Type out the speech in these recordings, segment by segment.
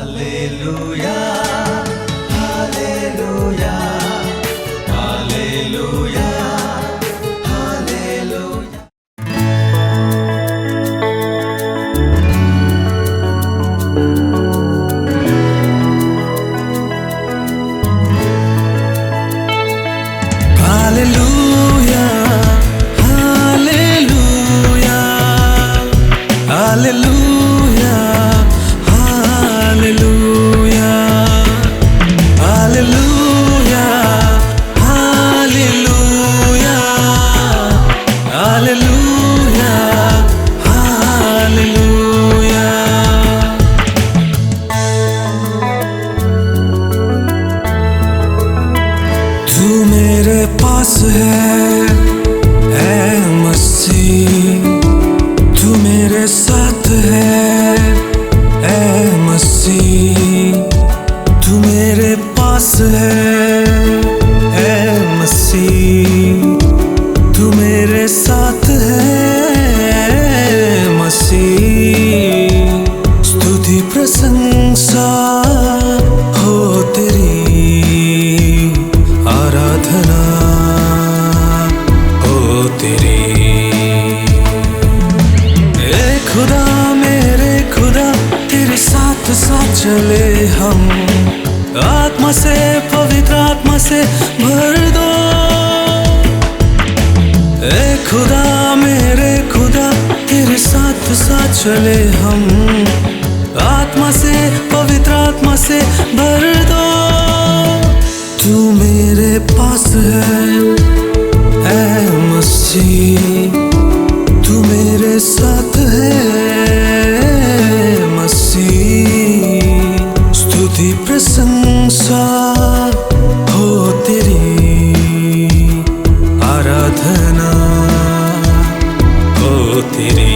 Hallelujah, hallelujah, hallelujah, hallelujah. Hallelujah, hallelujah, hallelujah. चले हम आत्मा से, पवित्र आत्मा से भर दो। ए खुदा मेरे खुदा, तेरे साथ साथ चले हम आत्मा से, पवित्र आत्मा से भर दो। तू मेरे पास है ऐ मसीह, तू मेरे साथ है मसीह। स्तुति प्रशंसा हो तेरी, आराधना हो तेरी।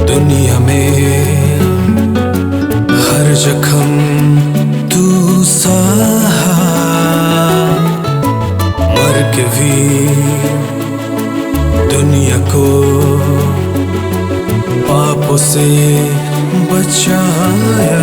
दुनिया में हर जख्म तू सहा, मर के भी दुनिया को पापों से बचाया।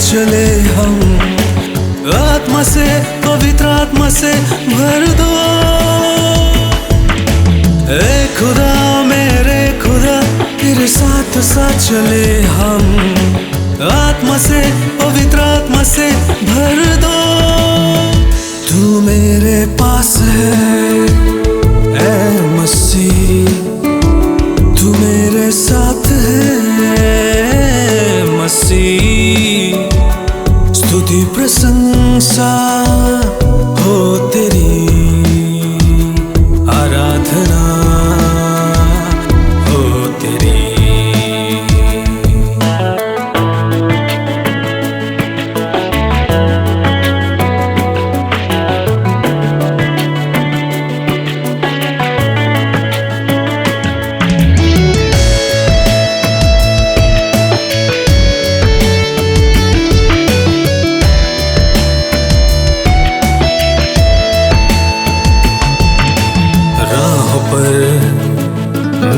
चले हम आत्मा से, पवित्र आत्मा से भर दो। ए खुदा मेरे खुदा, तेरे साथ साथ चले हम आत्मा से, पवित्र आत्मा से भर दो। तू मेरे पास है ऐ मसीह, तू मेरे साथ है मसीह। स्तुति प्रशंसा हो तेरी, आराधना हो तेरी।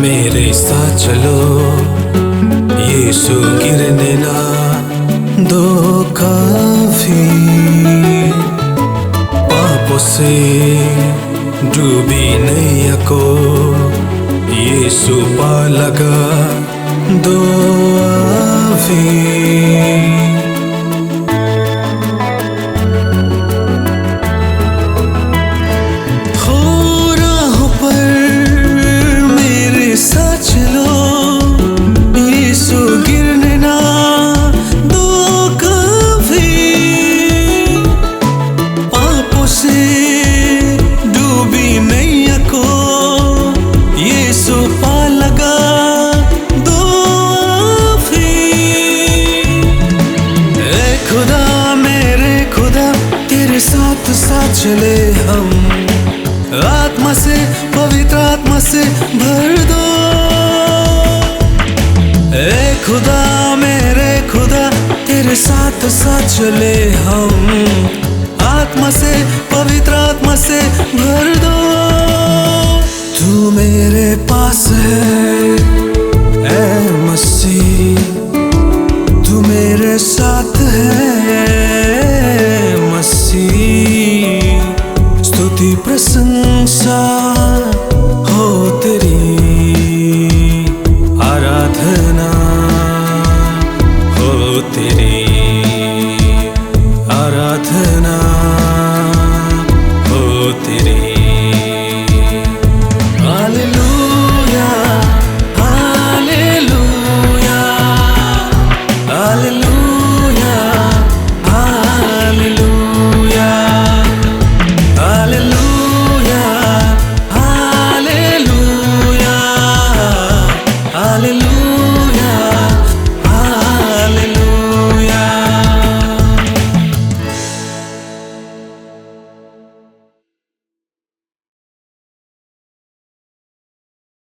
मेरे साथ चलो, यीशु गिरने ना दो काफी। पापों से डूबी नैया को यीशु पार लगा दो अभी। साथ साथ चले हम, आत्मा से पवित्र आत्मा से भर दो। ए खुदा मेरे खुदा तेरे साथ साथ चले हम, आत्मा से पवित्र आत्मा से भर दो। तू मेरे पास है ए मसीह, तू मेरे साथ है मसीह। स्तुति प्रशंसा